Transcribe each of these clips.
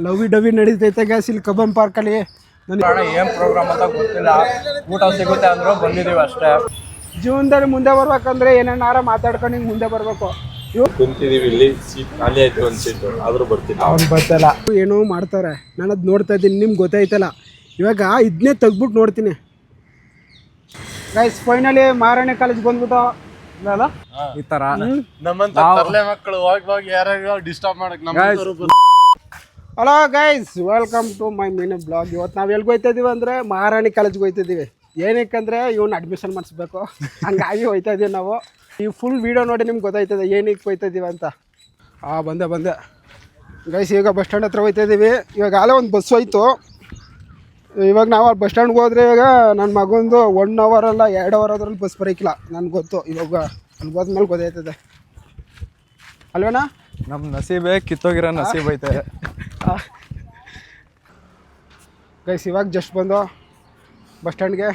Lavi dovey ನಡೀತೈತೆ gas ಇಲ್ಲಿ Cubbon ಪಾರ್ಕಲ್ಲಿ. ಏನು ಪ್ರೋಗ್ರಾಮ್ ಅಂತ ಗೊತ್ತಿಲ್ಲ, ಊಟ ಸಿಗುತ್ತೆ ಅಂದ್ರು ಬಂದಿದ್ದೀವಿ ಅಷ್ಟೇ. ಜೀವನದಲ್ಲಿ ಮುಂದೆ ಬರ್ಬೇಕಂದ್ರೆ ಏನೇನಾರ ಮಾತಾಡ್ಕೊಂಡು ಹಿಂಗೆ ಮುಂದೆ ಬರಬೇಕು. ಕುಂತಿದೀವಿ ಇಲ್ಲಿ, ಸೀಟ್ ಖಾಲಿ ಆಯ್ತು ಒಂದು ಸೀಟು, ಆದರೂ ಬರ್ತಿಲ್ಲ. ಅವ್ನು ಬರ್ತಾಯಿಲ್ಲ, ಏನೋ ಮಾಡ್ತಾರೆ. ನಾನು ಅದು ನೋಡ್ತಾ ಇದ್ದೀನಿ, ನಿಮ್ಗೆ ಗೊತ್ತಾಯ್ತಲ್ಲ. ಇವಾಗ ಇದನ್ನೇ ತೆಗ್ಬಿಟ್ಟು ನೋಡ್ತೀನಿ ಗೈಸ್. ಫೈನಲಿ ಮಾರಾಣಿ ಕಾಲೇಜ್ ಬಂದ್ಬಿಟ್ಟು ಈ ತರ ನಮ್ಮಂತ ತರಲೆ ಮಕ್ಕಳು ಹೋಗಿ ಯಾರ್ಯಾರು ಡಿಸ್ಟರ್ಬ್ ಮಾಡಕ್ hello guys, welcome to my mini blog. ಇವತ್ತು ನಾವು ಎಲ್ಲಿಗೆ ಹೋಗ್ತಾಯಿದ್ದೀವಿ ಅಂದರೆ ಮಹಾರಾಣಿ ಕಾಲೇಜ್ಗೆ ಹೋಗ್ತಿದ್ದೀವಿ. ಏನಕ್ಕಂದರೆ ಇವನು ಅಡ್ಮಿಷನ್ ಮಾಡಿಸ್ಬೇಕು, ಹಂಗಾಗಿ ಹೋಗ್ತಾ ಇದ್ದೀವಿ ನಾವು. ಈ ಫುಲ್ ವೀಡಿಯೋ ನೋಡಿ ನಿಮ್ಗೆ ಗೊತ್ತಾಯ್ತದೆ ಏನಕ್ಕೆ ಹೋಗ್ತಾಯಿದ್ದೀವಿ ಅಂತ. ಬಂದೆ ಗೈಸ್. ಈಗ ಬಸ್ ಸ್ಟ್ಯಾಂಡ್ ಹತ್ರ ಹೋಗ್ತಾಯಿದ್ದೀವಿ. ಇವಾಗ ಆಲೇ ಒಂದು ಬಸ್ ಹೋಯ್ತು. ಇವಾಗ ನಾವು ಅಲ್ಲಿ ಬಸ್ ಸ್ಟ್ಯಾಂಡ್ಗೆ ಹೋದರೆ ಇವಾಗ ನನ್ನ ಮಗಂದು 1 hour ಅಲ್ಲ 2 hour ಅದ್ರಲ್ಲಿ ಬಸ್ ಬರೋಕ್ಕಿಲ್ಲ, ನನಗೆ ಗೊತ್ತು. ಇವಾಗ ಅಲ್ಲಿ ಹೋದ್ಮೇಲೆ ಗೊತ್ತಾಯ್ತದೆ ಅಲ್ವೇನಾ? ನಮ್ಮ ನಸೀಬೇ ಕಿತ್ತೋಗಿರೋ ನಸೀಬ್ ಐತೆ ಗೈಸ್. ಇವಾಗ ಜಸ್ಟ್ ಬಂದು ಬಸ್ ಸ್ಟ್ಯಾಂಡ್ಗೆ.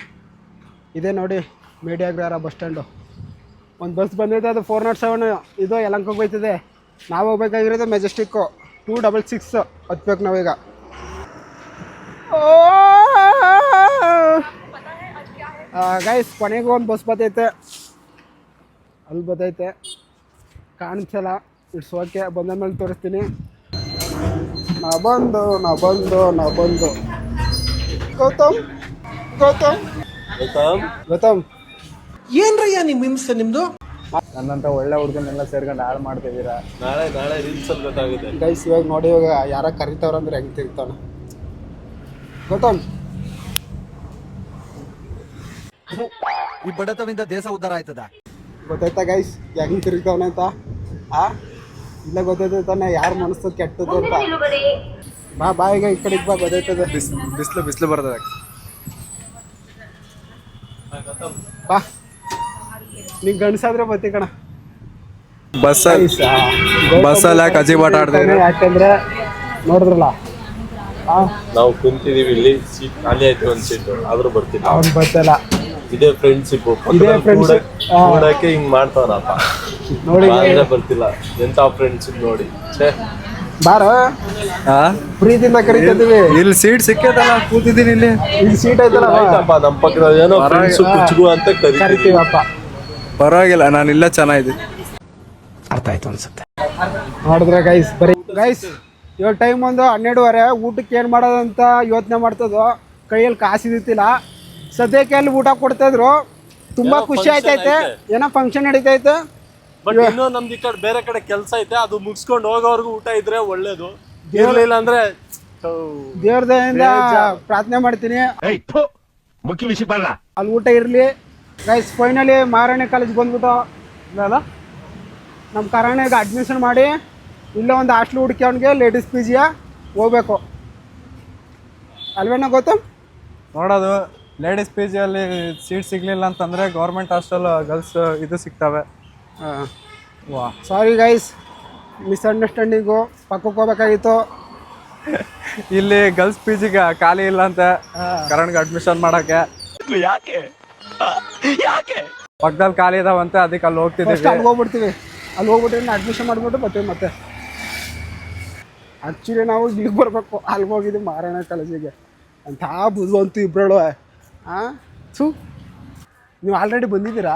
ಇದೆ ನೋಡಿ ಮೀಡಿಯಾಗ್ರಾರ ಬಸ್ ಸ್ಟ್ಯಾಂಡು. ಒಂದು ಬಸ್ ಬಂದಿದೆ, ಅದು 407. ಇದು ಯಲಹಂಕಕ್ಕೆ ಹೋಗ್ತದೆ. ನಾವು ಹೋಗ್ಬೇಕಾಗಿರೋದು ಮೆಜೆಸ್ಟಿಕ್ಕು 266 ಹತ್ಬೇಕು ನಾವೀಗ. ಗೈಸ್ ಕೊನೆಗೂ ಒಂದು ಬಸ್ ಬರ್ತೈತೆ, ಅಲ್ಲಿ ಬರ್ತೈತೆ, ಕಾಣಿಸಲ್ಲ. ಇಟ್ಸ್ ಓಕೆ, ಬಂದ ಮೇಲೆ ತೋರಿಸ್ತೀನಿ. ನಾ ಬಂದು ಗೌತಮ್ ಏನ್ರಯ್ಯ ನಿಮ್ಮ ಹಿಂಸೆ ನಿಮ್ದು? ನನ್ನಂತ ಒಳ್ಳೆ ಹುಡುಗನೆಲ್ಲ ಸೇರ್ಕೊಂಡು ಹಾಳು ಮಾಡ್ತಿದ್ದೀರಾ. ನಾಳೆ ರೀಲ್ಸ್ ಅಲ್ಲಿ ಗೊತ್ತಾಗುತ್ತೆ ಗೈಸ್. ಇವಾಗ ನೋಡಿ, ಇವಾಗ ಯಾರ ಕರಿತಾವ್ರಂದ್ರೆ ಹೆಂಗೆ ತಿರ್ತಾನ ಗೌತಮ್. ಈ ಬಡತನದಿಂದ ದೇಶ ಉದ್ಧಾರ ಆಯ್ತದ ಗೊತ್ತಾಯ್ತಾ ಗೈಸ್ ಹೆಂಗೆ ತಿರುಗ್ತಾವನೆ ಅಂತ? ಇಲ್ಲ ಗೊತ್ತೈತೆ ತಾನೆ ಯಾರು ಮನಸ್ಸು ಕೆಟ್ಟದ್ದು ಅಂತ. ಬಾ ಈಗ ಈ ಕಡೆಗೆ ಬಾ, ಗೊತ್ತಾಯ್ತದೆ. ಬಿಸಿಲು ಬರ್ತದೆ. ಬಾ, ನಿಂಗೆ ಗಂಡಸಾದ್ರೆ ಬತ್ತಿ ಕಣ. ಬಸ್ಸಲ್ಲಿ ಕಜಿಬಾಟ ಆಡ್ತಿದ್ರೆ ಯಾಕಂದ್ರೆ ನೋಡಿದ್ರಲ್ಲ, ನಾವು ಕುಂತಿದೀವಿ ಇಲ್ಲಿ, ಸೀಟ್ ಖಾಲಿ ಆಯ್ತು ಒಂದು ಸೀಟು, ಆದರೂ ಬರ್ತಿಲ್ಲ. ಅವ್ನು ಬರ್ತಾಯಿಲ್ಲ. ಇದೇ ಫ್ರೆಂಡ್ಶಿಪ್ ನೋಡಕ್ಕೆ ಹಿಂಗ್ ಮಾಡ್ತಾರಪ್ಪ. ನೋಡಿ ಬರ್ತಿಲ್ಲ, ಎಂತ ಫ್ರೆಂಡ್ಶಿಪ್ ನೋಡಿ. ಬಾರ ಪ್ರೀತಿಯಿಂದ ಕರಿತಿದ್ದೀವಿ. ಇಲ್ಲಿ ಸೀಟ್ ಸಿಕ್ಕದಲ್ಲ, ಕೂತಿದ್ದೀನಿ ಇಲ್ಲಿ ಸೀಟ್ ಐತಲ್ಲ ನಮ್ಮ ಪಕ್ಕದ ಏನೋ ಕುಚ್ಗು ಅಂತ ಕರಿತೀವಪ್ಪ. ಪರವಾಗಿಲ್ಲ, ನಾನು ಇಲ್ಲ ಚೆನ್ನಾಗಿದೆ. ಅರ್ಥ ಆಯ್ತು ಅನ್ಸುತ್ತೆ. ನೋಡಿದ್ರೆ ಗೈಸ್, ಬರೀ ಗೈಸ್ ಇವಾಗ ಟೈಮ್ ಒಂದು 12:30. ಊಟಕ್ಕೆ ಏನು ಮಾಡೋದಂತ ಯೋಚನೆ ಮಾಡ್ತದೋ, ಕೈಯಲ್ಲಿ ಕಾಸಿದಿತ್ತಿಲ್ಲ. ಸದ್ಯಕ್ಕೆ ಅಲ್ಲಿ ಊಟ ಕೊಡ್ತಾಯಿದ್ರು, ತುಂಬಾ ಖುಷಿ ಆಯ್ತೈತೆ. ಏನೋ ಫಂಕ್ಷನ್ ನಡೀತೈತೆ. ಬಟ್ ಇನ್ನೂ ನಮ್ದು ಈ ಕಡೆ ಬೇರೆ ಕಡೆ ಕೆಲಸ ಐತೆ, ಅದು ಮುಗಿಸ್ಕೊಂಡು ಹೋಗೋವರೆಗೂ ಊಟ ಇದ್ರೆ ಒಳ್ಳೇದು. ಇರ್ಲಿಲ್ಲ ಅಂದ್ರೆ ದೇವ್ರ ದಯೆಯಿಂದ ಪ್ರಾರ್ಥನೆ ಮಾಡ್ತೀನಿ ಮುಖ್ಯ ವಿಷಯ ಬರಲ್ಲ, ಅಲ್ಲಿ ಊಟ ಇರಲಿ. ಗೈಸ್ ಫೈನಲಿ ಮಹಾರಾಣಿ ಕಾಲೇಜ್ ಬಂದ್ಬಿಟ್ಟು ಇಲ್ಲ ನಮ್ಮ ಕಾರಣಕ್ಕೆ ಅಡ್ಮಿಷನ್ ಮಾಡಿ ಇಲ್ಲೇ ಒಂದು ಹಾಸ್ಟ್ಲ್ ಹುಡುಕಿ ಲೇಡೀಸ್ PG ಹೋಗ್ಬೇಕು ಅಲ್ವೇನೋ ಗೊತ್ತು. ನೋಡೋದು ಲೇಡೀಸ್ PG ಅಲ್ಲಿ ಸೀಟ್ ಸಿಗ್ಲಿಲ್ಲ ಅಂತಂದ್ರೆ ಗೌರ್ಮೆಂಟ್ ಹಾಸ್ಟೆಲ್ ಗರ್ಲ್ಸ್ ಇದು ಸಿಗ್ತವೆ. Sorry guys, misunderstanding. ಪಕ್ಕಕ್ಕೆ ಹೋಗ್ಬೇಕಾಗಿತ್ತು. ಇಲ್ಲಿ ಗರ್ಲ್ಸ್ PG ಖಾಲಿ ಇಲ್ಲ ಅಂತ ಕರಣ್ ಅಡ್ಮಿಷನ್ ಮಾಡಕ್ಕೆ. ಯಾಕೆ ಪಕ್ಕದಲ್ಲಿ ಖಾಲಿ ಇದಾವಂತೆ, ಅದಕ್ಕೆ ಅಲ್ಲಿ ಹೋಗ್ತಿದ್ದೀವಿ. ಅಲ್ಲಿ ಹೋಗ್ಬಿಡ್ತೀವಿ. ಅಲ್ಲಿ ಹೋಗ್ಬಿಟ್ಟು ಅಡ್ಮಿಷನ್ ಮಾಡಿಬಿಟ್ಟು ಬರ್ತೀವಿ ಮತ್ತೆ. ಆ್ಯಕ್ಚುಲಿ ನಾವು ಇಲ್ಲಿಗೆ ಬರಬೇಕು, ಅಲ್ಲಿಗೆ ಹೋಗಿದ್ದೀವಿ ಮಹಾರಾಣಿ ಕಾಲೇಜಿಗೆ ಅಂತ ಬುದ್ಧವಂತು ಇಬ್ಬರು. ನೀವು ಆಲ್ರೆಡಿ ಬಂದಿದ್ದೀರಾ?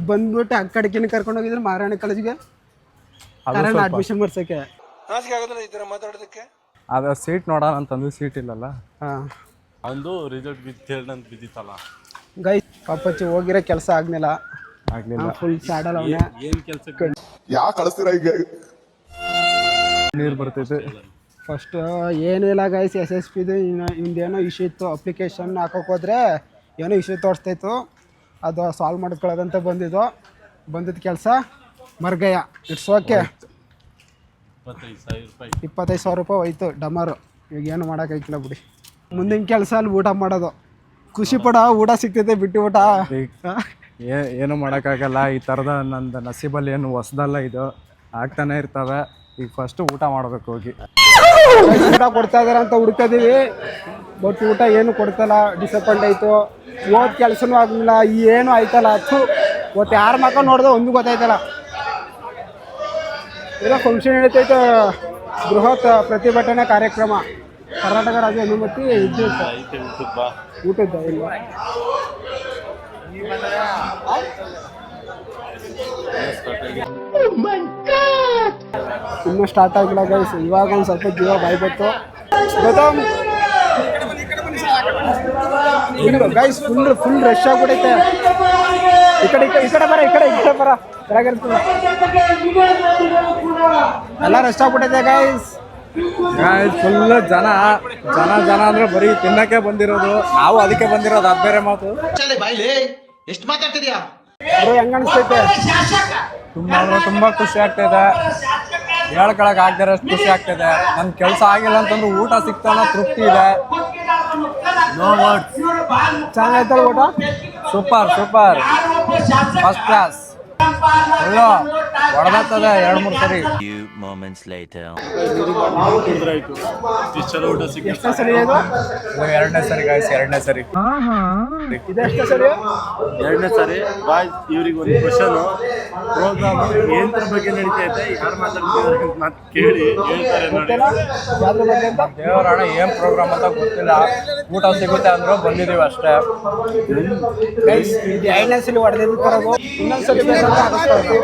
ಬಂದ್ಬಿಟ್ಟು ಆ ಕಡೆಗೆ ಕರ್ಕೊಂಡು ಹೋಗಿದ್ರೆ ಮಹಾರಾಣಿ ಕಾಲೇಜಿಗೆ ಅಡ್ಮಿಷನ್ ಮಾಡ್ಸೋಕ್ಕೆ. ಅದ ಸೀಟ್ ನೋಡೋಣ ಅಂತಂದು ಸೀಟ್ ಇಲ್ಲಲ್ಲ. ಒಂದು ರಿಸಲ್ಟ್ ಬಿದ್ದಿತ್ತಲ್ಲ ಗೈಸ್. ಪಾಪಚ್ಚಿ ಹೋಗಿರೋ ಕೆಲಸ ಆಗ್ಲಿಲ್ಲ. ಫುಲ್ ಸ್ಯಾಡಲ್ ಅವನೇ. ಏನ್ ಕೆಲಸಕ್ಕೆ ಯಾಕೆ ಕಳಿಸ್ತೀರಾ ಈಗ? ನೀರು ಬರ್ತೈತೆ. ಫಸ್ಟ್ ಏನೂ ಇಲ್ಲ ಗೈಸ್, SSPದು ಇಂದೇನೋ ಇಶ್ಯೂ ಇತ್ತು. ಅಪ್ಲಿಕೇಶನ್ ಹಾಕೋಕೆ ಹೋದ್ರೆ ಏನೋ ಇಶ್ಯೂ ತೋರಿಸ್ತಾಯಿತ್ತು, ಅದು ಸಾಲ್ವ್ ಮಾಡ್ಕೊಳ್ಳೋದಂತ ಬಂದಿದ್ದ ಕೆಲಸ ಮರ್ಗಯ್ಯ. It's okay. 25,000 ರೂಪಾಯಿ ಹೋಯ್ತು ಡಮರು. ಈಗ ಏನು ಮಾಡೋಕ್ಕಾಗಿಲ್ಲ ಬಿಡಿ. ಮುಂದಿನ ಕೆಲಸ ಅಲ್ಲಿ ಊಟ ಮಾಡೋದು. ಖುಷಿ ಪಡ, ಊಟ ಸಿಗ್ತೈತೆ ಬಿಟ್ಟು ಊಟ. ಏನು ಮಾಡೋಕ್ಕಾಗಲ್ಲ. ಈ ಥರದ ನಂದು ನಸೀಬಲ್ಲಿ ಏನು ಹೊಸದಲ್ಲ, ಇದು ಆಗ್ತಾನೆ ಇರ್ತವೆ. ಈಗ ಫಸ್ಟ್ ಊಟ ಮಾಡಬೇಕು ಹೋಗಿ. ಊಟ ಕೊಡ್ತಾ ಇದಾರೆ ಅಂತ ಹುಡ್ಕೋದೀವಿ, ಬಟ್ ಊಟ ಏನು ಕೊಡ್ತಲ್ಲ. ಡಿಸಪಾಯಿಂಟ್ ಆಯಿತು. ಓದ್ ಕೆಲಸನೂ ಆಗಲಿಲ್ಲ, ಏನು ಆಯ್ತಲ್ಲ. ಇವತ್ತು ಯಾರ ಮಕ್ಕ ನೋಡಿದ್ರೆ ಒಂದು ಗೊತ್ತಾಯ್ತಲ್ಲ. ಏನೋ ಫಂಕ್ಷನ್ ನಡೀತೈತೆ ಬೃಹತ್ ಪ್ರತಿಭಟನಾ ಕಾರ್ಯಕ್ರಮ ಕರ್ನಾಟಕ ರಾಜ್ಯ ಅನುಮತಿ ಇದ್ದಿತ್ತು ಐತೆ ಊಟದ ಬಾ. ಊಟದ ಇಲ್ಲ ಇನ್ನೂ ಸ್ಟಾರ್ಟ್ ಆಗಿಲ್ಲ ಗೈಸ್. ಇವಾಗ ಒಂದು ಸ್ವಲ್ಪ ಜೀವ ಬಾಯ್ ಬಂತು ಗೈಸ್. ಫುಲ್ ರಶ್ ಆಗ್ಬಿಟ್ಟೈತೆ. ಈ ಕಡೆ ಬರ ಎಲ್ಲ ರಶ್ ಆಗ್ಬಿಟ್ಟೈತೆ ಗೈಸ್. ಫುಲ್ ಜನ ಅಂದ್ರೆ ಬರೀ ತಿನ್ನಕ್ಕೆ ಬಂದಿರೋದು. ನಾವು ಅದಕ್ಕೆ ಬಂದಿರೋದು, ಅದು ಬೇರೆ ಮಾತು. ಎಷ್ಟು ಮಾತಾಡ್ತಿದ್ಯಾ? ಹೆಂಗ ಅನಿಸ್ತೈತೆ? ತುಂಬಾ ಖುಷಿ ಆಗ್ತೈತೆ. ಹೇಳ್ಕೊಳಕ್ ಆಗ್ದಿರೋ ಅಷ್ಟು ಖುಷಿ ಆಗ್ತೈತೆ. ನನ್ ಕೆಲಸ ಆಗಿಲ್ಲ ಅಂತಂದ್ರೆ ಊಟ ಸಿಗ್ತಾನ ತೃಪ್ತಿ ಇದೆ. ಚೆನ್ನಾಗೈತಲ್ಲ ಊಟ? Super first class. ಒಳ್ಳೆ ಹೊಡೆದಾಗ್ತದೆ 2-3 ಸರಿ. ಕುಂದ್ರಾಯ್ತು. ಇಷ್ಟ್ ಚಲೋ ಊಟ ಸಿಕ್ಕಿತ್ತು. ಎಷ್ಟನೇ ಸರಿ ಇದು? ಎರಡನೇ ಸರಿ ಗಾಯ್ಸ್, ಎರಡನೇ ಸರಿ. ಇದೆಷ್ಟನೇ ಸರಿ? ಎರಡನೇ ಸಾರಿ ಬಾಯ್ಸ್. ಇವ್ರಿಗೆ ಒಂದು ಕ್ವಶನ್, ಪ್ರೋಗ್ರಾಮ್ ಏನ್ರ ಬಗ್ಗೆ ನಡೀತಾ ಇದೆ, ಯಾರು ಮಾತಾಡ್ತಿದ್ದಾರೆ ಅಂತ ಮಾತು ಕೇಳಿ ಹೇಳ್ತಾರೆ ನೋಡಿ. ಯಾವ್ದ್ರ ಬಗ್ಗೆ ಅಂತ? ದೇವರಾಣ ಏನ್ ಪ್ರೋಗ್ರಾಮ್ ಅಂತ ಗೊತ್ತಿಲ್ಲ. ಊಟ ಸಿಗುತ್ತೆ ಅಂದ್ರು ಬಂದಿದೀವಿ ಅಷ್ಟೇ. ಗೈಸ್ ಇದು ಎರಡನೇ ಸಲ ಹೊಡೆದಿದ್ದು ಬರೋದು. ಇನ್ನೊಂದ್ಸಲಿ ಬೇಕಂತ ಅನಿಸ್ತಾ ಇದೆ.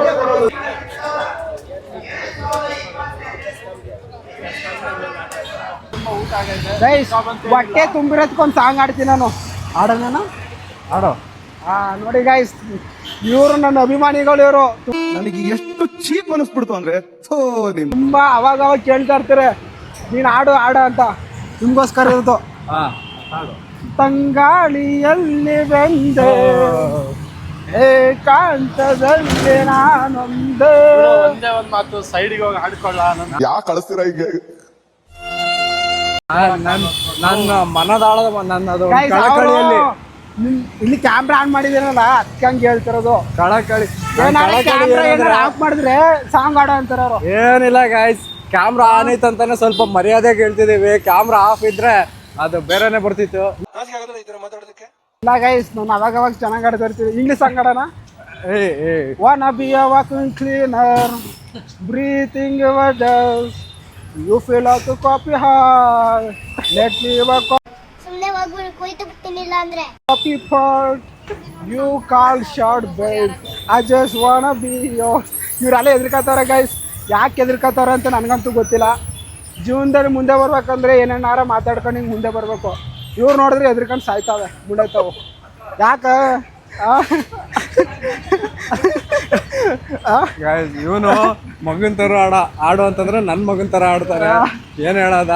ಗೈಸ್ ಹೊಟ್ಟೆ ತುಂಬಿರೋದಕ್ಕೊಂದು ಸಾಂಗ್ ಆಡ್ತೀನಿ ನಾನು. ಆಡೋಣ? ಆಡೋ. ನೋಡಿ ಗೈಸ್, ಇವರು ನನ್ನ ಅಭಿಮಾನಿಗಳು. ಇವರು ನನಗೆ ಎಷ್ಟು ಚೀಪ್ ಅನಿಸ್ಬಿಡ್ತು ಅಂದ್ರೆ ತುಂಬಾ ಅವಾಗ ಕೇಳ್ತಾ ಇರ್ತಾರೆ ನೀನು ಆಡು ಅಂತ. ನಿಮ್ಗೋಸ್ಕರ ಇರೋದು. ತಂಗಾಳಿಯಲ್ಲಿ ಬೆಂದೆ ಏಕಾಂತದಲ್ಲಿ ನಾನೊಂದೇ. ಒಂದೇ ಒಂದ್ ಮಾತು, ಸೈಡ್ಗೆ ಹೋಗಿ ಆಡ್ಕೊಳ್ಳ. ಯಾಕೆ ಕಳಿಸ್ತೀರ ಈಗ? ನನ್ನ ಮನದಾಳದ ನನ್ನದು Guys, ಕಳಕಳಿಯಲ್ಲಿ ಇಲ್ಲಿ ಕ್ಯಾಮ್ರಾ ಆನ್ ಮಾಡಿದಿರಲ್ಲ, ಅದಕ್ಕೆ ಹಂಗೆ ಹೇಳ್ತಿರೋದು. ಕಳಕಳಿ ಕ್ಯಾಮ್ರಾ ಆಫ್ ಮಾಡಿದ್ರೆ ಸಾಂಗ್ ಆಡೋ ಅಂತಾರ ಅವರು. ಏನಿಲ್ಲ ಗಾಯ್ಸ್, ಕ್ಯಾಮ್ರಾ ಆನ್ ಐತೆ ಅಂತಾನೆ ಸ್ವಲ್ಪ ಮರ್ಯಾದೆ ಹೇಳ್ತಿದೀವಿ. ಕ್ಯಾಮ್ರಾ ಆಫ್ ಇದ್ರೆ ಅದು ಬೇರೆನೆ ಬರ್ತಿತ್ತು. ಇಲ್ಲ ಗೈಸ್, ನಾನು ಅವಾಗ ಚೆನ್ನಾಗಿ ಆಡ್ತಾ ಇರ್ತೀವಿ. ಇಂಗ್ಲೀಷ್ ಸಾಂಗ್ ಆಡೋಣ. Wanna be a vacuum cleaner, breathing waters. You feel like a copy hard. Let me work ಸುಮ್ಮನೆ ಹೋಗ್ಬಿಡು, ಕುಯ್ತು ಬಿಡ್ತೀನಿಲ್ಲ ಅಂದ್ರೆ. copy part. You call short babe. I just wanna be yours. ಇವರೆಲ್ಲ ಎದುರ್ಕೋತಾರ ಗೈಸ್. ಯಾಕೆ ಎದುರ್ಕೋತಾರ ಅಂತ ನನಗಂತೂ ಗೊತ್ತಿಲ್ಲ. ಜೀವನದಲ್ಲಿ ಮುಂದೆ ಬರ್ಬೇಕಂದ್ರೆ ಏನೇನಾರ ಮಾತಾಡ್ಕೊಂಡು ಹಿಂಗೆ ಮುಂದೆ ಬರಬೇಕು. ಇವ್ರು ನೋಡಿದ್ರೆ ಎದ್ರಕೊಂಡು ಸಾಯ್ತಾವೆ, ಮುಂಡಾಯ್ತಾವೆ. ಯಾಕೆ? ಇವನು ಮಗನ್ ತರ ಆಡು ಅಂತಂದ್ರೆ ನನ್ ಮಗನ್ ತರ ಆಡ್ತಾರೆ. ಏನ್ ಹೇಳದ,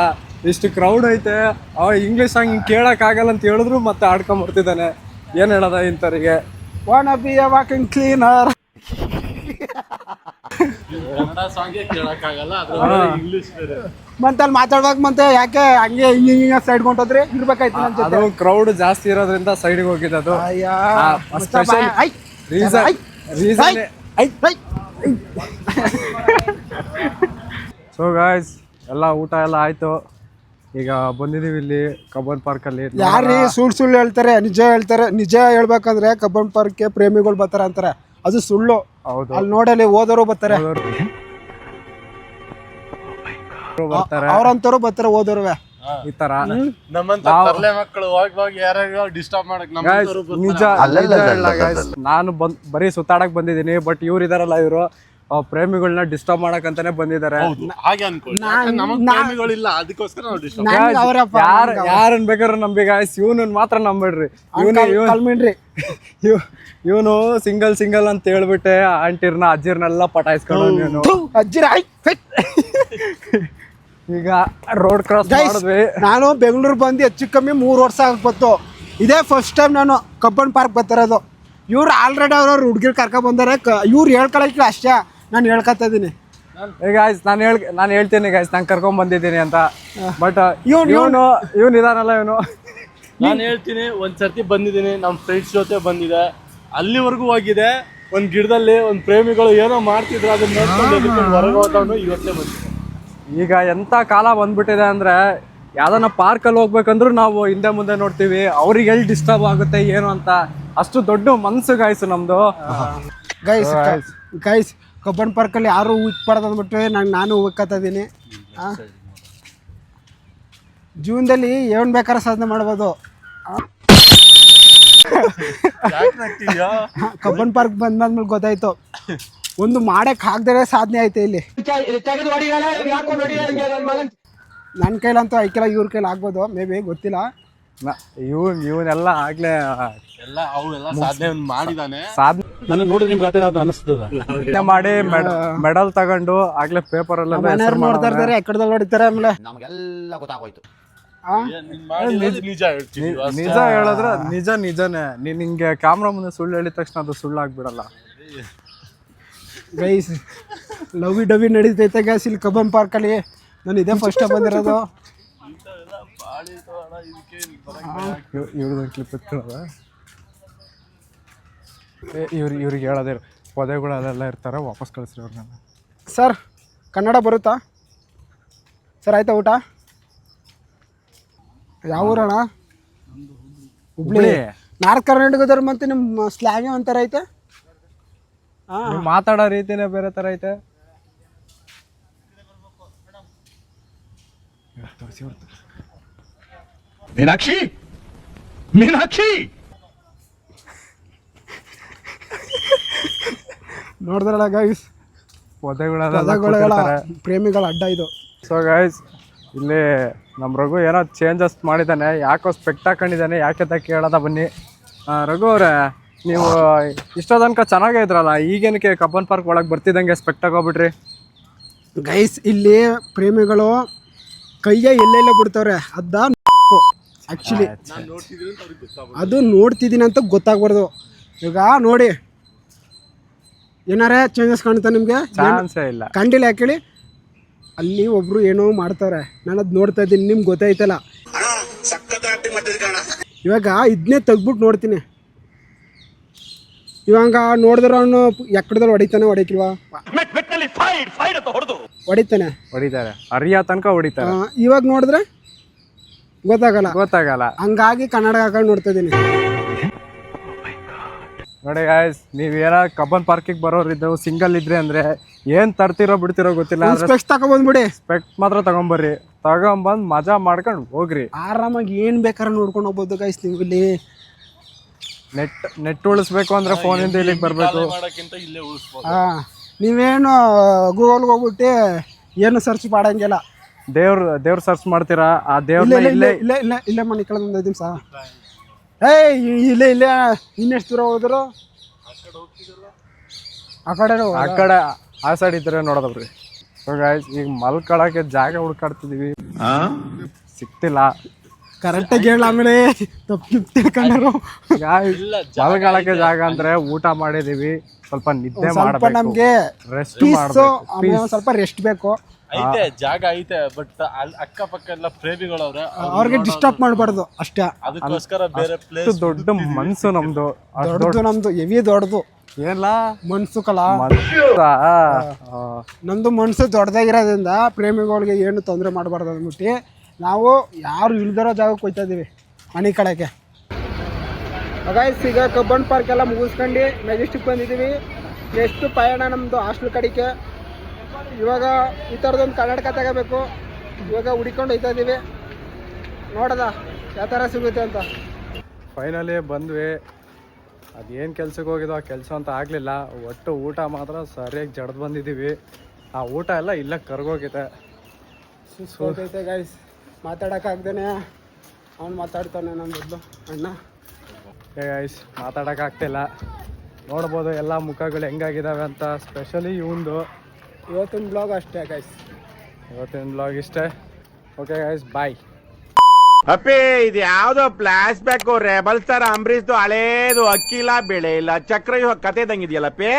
ಇಷ್ಟು ಕ್ರೌಡ್ ಐತೆ, ಅವ ಇಂಗ್ಲೀಷ್ ಸಾಂಗ್ ಕೇಳಕ್ ಆಗಲ್ಲ ಅಂತ ಹೇಳಿದ್ರು ಮತ್ತೆ ಆಡ್ಕೊಂಡ್ ಬರ್ತಿದ್ದಾನೆ. ಏನ್ ಹೇಳದ ಇಂಥವ್ರಿಗೆ? Wanna be a vacuum cleaner. Kannada ಸಾಂಗೇ ಕೇಳಕ್ಕಾಗಲ್ಲ, ಅದ್ರ ಇಂಗ್ಲಿಷ್ ಬೇರೆ. ಮತ್ತೆ ಅಲ್ಲಿ ಮಾತಾಡ್ಬೇಕು, ಮತ್ತೆ ಯಾಕೆ ಹಂಗೆ ಹಿಂಗೆ ಸೈಡ್ ಕೊಂಟೋದ್ರಿ? ಇರ್ಬೇಕಾಯ್ತು ನನ್ನ ಜೊತೆ. ಅದು ಕ್ರೌಡ್ ಜಾಸ್ತಿ ಇರೋದ್ರಿಂದ ಸೈಡ್ಗೆ ಹೋಗಿದ್ದು. ಸೊ ಗಾಯ್ಸ್, ಎಲ್ಲ ಊಟ ಎಲ್ಲ ಆಯ್ತು. ಈಗ ಬಂದಿದೀವಿ ಇಲ್ಲಿ ಕಬ್ಬನ್ ಪಾರ್ಕ್ ಅಲ್ಲಿ. ಯಾರೀ ಸುಳ್ಳು ಹೇಳ್ತಾರೆ, ನಿಜ ಹೇಳ್ಬೇಕಂದ್ರೆ ಕಬ್ಬನ್ ಪಾರ್ಕ್ಗೆ ಪ್ರೇಮಿಗಳು ಬರ್ತಾರ ಅಂತಾರೆ. ಅದು ಸುಳ್ಳು. ಹೌದು, ಅಲ್ಲಿ ನೋಡಲಿ ಓದೋರು ಬರ್ತಾರೆ, ಅವ್ರಂತವ್ರು ಬರ್ತಾರೆ, ಓದೋರು ಈ ತರ. ನಮ್ಮಂತ ತರ್ಲೆ ಮಕ್ಕಳು ಹೋಗಿ ಯಾರ್ಯಾರು ಡಿಸ್ಟರ್ಬ್ ಮಾಡಕ್ ನಿಜ ನಾನು ಬರೀ ಸುತ್ತಾಡಕ್ ಬಂದಿದ್ದೀನಿ. ಬಟ್ ಇವ್ರು ಇದಾರಲ್ಲ, ಇವರು ಪ್ರೇಮಿಗಳನ್ನ ಡಿಸ್ಟರ್ಬ್ ಮಾಡಕ್ ಅಂತಾನೆ ಬಂದಿದ್ದಾರೆ. ಹಾಗೆ ಅನ್ಕೊಳ್ಳಿ, ನಮಗ್ ಪ್ರೇಮಿಗಳಿಲ್ಲ, ಅದಕ್ಕೋಸ್ಕರ ನಾವು ಡಿಸ್ಟರ್ಬ್. ಯಾರನ್ ಬೇಕಾದ್ರೂ ನಂಬಿ ಗಾಯ್ಸ್, ಇವನನ್ನ ಮಾತ್ರ ನಂಬೇಡ್ರಿ. ಇವನು ಸಿಂಗಲ್ ಅಂತ ಹೇಳ್ಬಿಟ್ಟೆ ಆಂಟಿರ್ನ ಅಜ್ಜಿರ್ನೆಲ್ಲ ಪಟಾಯಿಸ್ಕೊಂಡು ಈಗ ರೋಡ್ ಕ್ರಾಸ್ ಮಾಡಿದ್ವಿ. ನಾನು ಬೆಂಗಳೂರು ಬಂದು ಹೆಚ್ಚು ಕಮ್ಮಿ 3 ವರ್ಷ ಆಗ್ಬತ್ತು. ಇದೇ ಫಸ್ಟ್ ಟೈಮ್ ನಾನು ಕಬ್ಬನ್ ಪಾರ್ಕ್ ಬರ್ತಿರೋದು. ಇವ್ರು ಆಲ್ರೆಡಿ ಅವ್ರವ್ರು ಹುಡುಗಿರ್ ಕರ್ಕೊಂಡ್ ಬಂದಾರೆ. ಇವ್ರು ಹೇಳ್ಕೊಳಕ್ಕಿಲ್ಲ ಅಷ್ಟೇ, ನಾನು ಹೇಳ್ಕೊತಾ ಇದೀನಿ. ಗಾಯ್ಸ್ ನಾನು ಹೇಳ್ತೀನಿ ಗಾಯ್ಸ್, ನಾನು ಕರ್ಕೊಂಡ್ ಬಂದಿದ್ದೀನಿ ಅಂತ. ಬಟ್ ಇವನು ಇದಾನಲ್ಲ, ಇವನು ನಾನು ಹೇಳ್ತೀನಿ. ಒಂದ್ಸರ್ತಿ ಬಂದಿದ್ದೀನಿ, ನಮ್ಮ ಫ್ರೆಂಡ್ಸ್ ಜೊತೆ ಬಂದಿದೆ. ಅಲ್ಲಿವರೆಗೂ ಹೋಗಿದೆ. ಒಂದ್ ಗಿಡದಲ್ಲಿ ಒಂದ್ ಪ್ರೇಮಿಗಳು ಏನೋ ಮಾಡ್ತಿದ್ರು, ಅದನ್ನ ನೋಡ್ಕೊಂಡು ಹೊರಗೆ ಹೋದವನು ಇವತ್ತೇ ಬಂದಿದೆ. ಈಗ ಎಂತ ಕಾಲ ಬಂದ್ಬಿಟ್ಟಿದೆ ಅಂದ್ರೆ, ಯಾವ್ದನ್ನ ಪಾರ್ಕಲ್ಲಿ ಹೋಗ್ಬೇಕಂದ್ರೂ ನಾವು ಹಿಂದೆ ಮುಂದೆ ನೋಡ್ತೀವಿ. ಅವ್ರಿಗೆ ಎಲ್ಲಿ ಡಿಸ್ಟರ್ಬ್ ಆಗುತ್ತೆ ಏನು ಅಂತ. ಅಷ್ಟು ದೊಡ್ಡ ಮನ್ಸು ಗಾಯ್ಸು ನಮ್ದು. ಗೈಸ್ ಕಬ್ಬನ್ ಪಾರ್ಕಲ್ಲಿ ಯಾರು ಹೋಗ್ಬಾರ್ದು ಅಂದ್ಬಿಟ್ಟು ನಾನು ಹೋಗ್ತಾ ಇದ್ದೀನಿ. ಜೀವನದಲ್ಲಿ ಏನ್ ಬೇಕಾದ್ರೆ ಸಾಧನೆ ಮಾಡ್ಬೋದು. ಕಬ್ಬನ್ ಪಾರ್ಕ್ ಬಂದಾದ್ಮೇಲೆ ಗೊತ್ತಾಯ್ತು, ಒಂದು ಮಾಡಕ್ ಆಗದೇ ಸಾಧನೆ ಐತೆ ಇಲ್ಲಿ. ನನ್ನ ಕೈಲಂತೂ ಐಕೆಲ್ಲ ಇವ್ರ ಕೈಲಿ ಆಗ್ಬೋದು, ಮೇ ಬಿ ಗೊತ್ತಿಲ್ಲ. ಇವನೆಲ್ಲ ಆಗ್ಲೇ ಎಲ್ಲ ಅವೆಲ್ಲ ಸಾಧನೆ ಮಾಡಿದಾನೆ. ಸಾಧನೆ ನನಗೆ ನೋಡಿ ನಿಮ್ಗೆ ಅನಿಸ್ತದ ಮಾಡಿ ಮೆಡಲ್ ತಗೊಂಡು ಆಗ್ಲೇ ಪೇಪರ್ ಎಲ್ಲ ಮನೆಯವ್ರು ನೋಡ್ತಾ ಇರ್ತಾರೆ, ಎಕ್ಕಡದಲ್ಲಿ ಹೊಡಿತಾರೆ. ಆಮೇಲೆ ನಮಗೆಲ್ಲ ಗೊತ್ತಾಗೋಯ್ತು. ನಿಜ ಹೇಳ್ತೀನಿ. ನಿಜ ಹೇಳಿದ್ರೆ ನಿಜನೇ. ನಿಂಗೆ ಕ್ಯಾಮ್ರಾ ಮುಂದೆ ಸುಳ್ಳು ಹೇಳಿದ ತಕ್ಷಣ ಅದು ಸುಳ್ಳು ಆಗ್ಬಿಡಲ್ಲ. ಗೈಸ್ ಲವಿ ಡವಿ ನಡೀತೈತೆ ಗೈಸ್ ಇಲ್ಲಿ ಕಬ್ಬನ್ ಪಾರ್ಕಲ್ಲಿ. ನಾನು ಇದೇ ಫಸ್ಟ್ ಬಂದಿರೋದು. ಇವ್ರದ್ದು ಕ್ಲಿಪ್ ಎತ್ಕೊಳ್ಳೋದ ಇವ್ರಿಗೆ ಹೇಳೋದೇ ಪೊದೆಗಳಲ್ಲೆಲ್ಲ ಇರ್ತಾರೆ, ವಾಪಸ್ ಕಳಿಸ್ರಿ ಅವ್ರನ್ನ. ಸರ್ ಕನ್ನಡ ಬರುತ್ತಾ ಸರ್? ಆಯ್ತಾ ಊಟ? ಯಾವ ಊರಣ್ಣ? ಹುಬ್ಳಿ. ನಾರ್ತ್ ಕರ್ನಾಟಕದವ್ರು ಮತ್ತೆ ನಿಮ್ಮ ಸ್ಲ್ಯಾಂಗ್ ಒಂಥರ ಐತೆ. ನೀವ್ ಮಾತಾಡೋ ರೀತಿನೇ ಬೇರೆ ತರ ಐತೆ. ಮೀನಾಕ್ಷಿ ನೋಡಿದ್ರಲ್ಲ ಗೈಸ್, ಪೊದೆಗಳೆಲ್ಲ ಪ್ರೇಮಿಗಳ ಅಡ್ಡ ಇದು. ಸೊ ಗೈಸ್ ಇಲ್ಲಿ ನಮ್ಮ ರಘು ಏನೋ ಚೇಂಜಸ್ ಮಾಡಿದ್ದಾನೆ, ಯಾಕೋ ಸ್ಪೆಕ್ಟ್ ಹಾಕೊಂಡಿದ್ದಾನೆ. ಯಾಕೆ ಅಂತ ಕೇಳೋದ ಬನ್ನಿ. ರಘು ಅವರೇ, ನೀವು ಇಷ್ಟೋ ತನಕ ಚೆನ್ನಾಗೇ ಇದ್ರಲ್ಲ, ಈಗೇನಕ್ಕೆ ಕಬ್ಬನ್ ಪಾರ್ಕ್ ಒಳಗೆ ಬರ್ತಿದ್ದಂಗೆ ಸ್ಪೆಕ್ಟ್ ಹಾಕೋಬಿಟ್ರಿ? ಗೈಸ್ ಇಲ್ಲಿ ಪ್ರೇಮಿಗಳು ಕೈಗೆ ಎಲ್ಲೆಲ್ಲ ಬಿಡ್ತವ್ರೆ, ಅದ ಆ್ಯಕ್ಚುಲಿ ಅದು ನೋಡ್ತಿದ್ದೀನಿ ಅಂತ ಗೊತ್ತಾಗ್ಬಾರ್ದು. ಈಗ ನೋಡಿ ಏನಾರೇ ಚೇಂಜಸ್ ಕಾಣುತ್ತಾ ನಿಮಗೆ? ಚಾನ್ಸೇ ಇಲ್ಲ. ಕಂಡಿಲ್ಲ ಯಾಕೇಳಿ, ಅಲ್ಲಿ ಒಬ್ರು ಏನೋ ಮಾಡ್ತಾರೆ, ನಾನು ಅದು ನೋಡ್ತಾ ಇದ್ದೀನಿ, ನಿಮ್ಗೆ ಗೊತ್ತಾಯ್ತಲ್ಲ. ಇವಾಗ ಇದನ್ನೇ ತೆಗ್ಬಿಟ್ಟು ನೋಡ್ತೀನಿ. ಇವಾಗ ನೋಡಿದ್ರೆ ಅವನು ಎಕ್ಕಡದಲ್ಲಿ ಹೊಡಿತಾನೆ ಹೊಡಿತಾನೆ ಹೊಡಿತಾರೆ, ಅರಿಯ ತನಕ ಹೊಡಿತಾರೆ. ಇವಾಗ ನೋಡಿದ್ರೆ ಗೊತ್ತಾಗಲ್ಲ. ಹಂಗಾಗಿ ಕನ್ನಡ ಹಾಕೊಂಡು ನೋಡ್ತಾ ಇದ್ದೀನಿ. ನೋಡಿ ಗಾಯ್ಸ್, ನೀವೇನ ಕಬ್ಬನ್ ಪಾರ್ಕಿಗೆ ಬರೋರಿದ್ದು ಸಿಂಗಲ್ ಇದ್ರಿ ಅಂದ್ರೆ ಏನ್ ತರ್ತಿರೋ ಬಿಡ್ತಿರೋ ಗೊತ್ತಿಲ್ಲ, ಸ್ಪೆಕ್ಸ್ ತಗೊಂಡ್ಬಿಡಿ. ಸ್ಪೆಕ್ಟ್ ಮಾತ್ರ ತಗೊಂಬರ್ರಿ, ತಗೊಂಬಂದ್ ಮಜಾ ಮಾಡ್ಕೊಂಡು ಹೋಗ್ರಿ. ಆರಾಮಾಗಿ ಏನ್ ಬೇಕಾದ್ರೆ ನೋಡ್ಕೊಂಡು ಹೋಗ್ಬೋದು ಗೈಸ್. ನೀವು ಇಲ್ಲಿ ನೆಟ್ ಉಳಿಸ್ಬೇಕು ಅಂದ್ರೆ ಫೋನಿಂದ ಇಲ್ಲಿಗೆ ಬರ್ಬೇಕು. ಮಾಡೋಕ್ಕಿಂತ ಇಲ್ಲೇ ಉಳಿಸ್ಬೋದು. ನೀವೇನು ಗೂಗಲ್ಗೆ ಹೋಗ್ಬಿಟ್ಟು ಏನು ಸರ್ಚ್ ಮಾಡಂಗಿಲ್ಲ. ದೇವ್ರ ಸರ್ಚ್ ಮಾಡ್ತೀರಾ, ಆ ದೇವ್ರ ಇಲ್ಲೇ ಮನೆ ಕಳೆದ ಒಂದು 5 ನಿಮಿಷ. ಇಲ್ಲೇ ಇನ್ನೆಷ್ಟು ದೂರ ಹೋದ್ರು ಆ ಕಡೆ ಆ ಸೈಡ್ ಇದ್ರೆ ನೋಡೋದ್ರಿ. ಸೊ ಗೈಸ್ ಈಗ ಮಲ್ಕೊಳಕ್ಕೆ ಜಾಗ ಹುಡ್ಕಾಡ್ತಿದೀವಿ, ಸಿಕ್ತಿಲ್ಲ. ಕರೆಕ್ಟಾಗಿ ಹೇಳ, ಆಮೇಲೆ ತಪ್ಪು ತಿಳ್ಕೊಂಡರು. ಮಲ್ಕೊಳಕ್ಕೆ ಜಾಗ ಅಂದ್ರೆ ಊಟ ಮಾಡಿದೀವಿ, ಸ್ವಲ್ಪ ನಿದ್ದೆ ಸ್ವಲ್ಪ ನಮ್ಗೆ ರೆಸ್ಟ್ ಮಾಡ್ಬೇಕು, ಸ್ವಲ್ಪ ರೆಸ್ಟ್ ಬೇಕು. ಐತೆ ಜಾಗ ಐತೆ, ಬಟ್ ಅಲ್ಲಿ ಅಕ್ಕಪಕ್ಕ ಎಲ್ಲ ಪ್ರೇಮಿಗಳವ್ರೆ, ಅವ್ರಿಗೆ ಡಿಸ್ಟರ್ಬ್ ಮಾಡಬಾರ್ದು ಅಷ್ಟೇ. ಅದಕ್ಕೋಸ್ಕರ ಬೇರೆ ಪ್ಲೇಸ್. ದೊಡ್ಡ ಮನ್ಸು ನಮ್ದು, ನಮ್ದು ಹೆವಿ ದೊಡ್ಡದು ಏನ್ಲ ಮನ್ಸು ಕಲ. ನಮ್ದು ಮನ್ಸು ದೊಡ್ಡದಾಗಿರೋದ್ರಿಂದ ಪ್ರೇಮಿಗಳಿಗೆ ಏನು ತೊಂದರೆ ಮಾಡಬಾರ್ದು ಅಂದ್ಬಿಟ್ಟು ನಾವು ಯಾರು ಇಲ್ದಿರೋ ಜಾಗಕ್ಕೆ ಹೋಗ್ತಾ ಇದೀವಿ ಮನೆ ಕಡೆಗೆ. ಈಗ ಕಬ್ಬನ್ ಪಾರ್ಕ್ ಎಲ್ಲ ಮುಗಿಸ್ಕೊಂಡು ಮೆಜೆಸ್ಟಿಕ್ ಬಂದಿದ್ದೀವಿ. ನೆಕ್ಸ್ಟ್ ಪಯಣ ನಮ್ಮದು ಹಾಸ್ಟೆಲ್ ಕಡೆಗೆ. ಇವಾಗ ಈ ಥರದೊಂದು ಕನ್ನಡಕ ತಗೋಬೇಕು. ಇವಾಗ ಹುಡ್ಕೊಂಡು ಹೋಗ್ತಾ ಇದ್ದೀವಿ, ನೋಡೋದ ಯಾವ ಥರ ಸಿಗುತ್ತೆ ಅಂತ. ಫೈನಲಿ ಬಂದ್ವಿ. ಅದೇನು ಕೆಲ್ಸಕ್ಕೆ ಹೋಗಿದ್ದೋ ಆ ಕೆಲಸ ಅಂತ ಆಗಲಿಲ್ಲ. ಒಟ್ಟು ಊಟ ಮಾತ್ರ ಸರಿಯಾಗಿ ಜಡ್ದು ಬಂದಿದ್ದೀವಿ. ಆ ಊಟ ಎಲ್ಲ ಇಲ್ಲೇ ಕರ್ಗೋಗಿದೆ. ಸುಸ್ತೈತೆ ಗೈಸ್, ಮಾತಾಡೋಕ್ಕಾಗ್ದೇನೆ ಅವ್ನು ಮಾತಾಡ್ತಾನೆ ನಮ್ಮ ಬದಲು ಅಣ್ಣ. ಗೈಸ್ ಮಾತಾಡೋಕ್ಕಾಗ್ತಿಲ್ಲ, ನೋಡ್ಬೋದು ಎಲ್ಲ ಮುಖಗಳು ಹೆಂಗಾಗಿದ್ದಾವೆ ಅಂತ. ಸ್ಪೆಷಲಿ ಇವಂದು ಇವತ್ತಿನ ಬ್ಲಾಗ್ ಅಷ್ಟೇ ಗೈಸ್, ಇವತ್ತಿನ ಬ್ಲಾಗ್ ಇಷ್ಟೇ. ಓಕೆ ಗೈಸ್, ಬಾಯ್. ಅಪ್ಪೇ ಇದು ಯಾವ್ದೋ ಫ್ಲಾಶ್ ಬ್ಯಾಕ್ ರೆಬಲ್ ಸ್ಟಾರ್ ಅಂಬರೀಶ್ದು ಹಳೇದು, ಅಕ್ಕಿಲ್ಲ ಬೆಳೆ ಇಲ್ಲ ಚಕ್ರ ಕತೆ ಇದ್ದಂಗಿದೆಯಲ್ಲಪ್ಪೇ.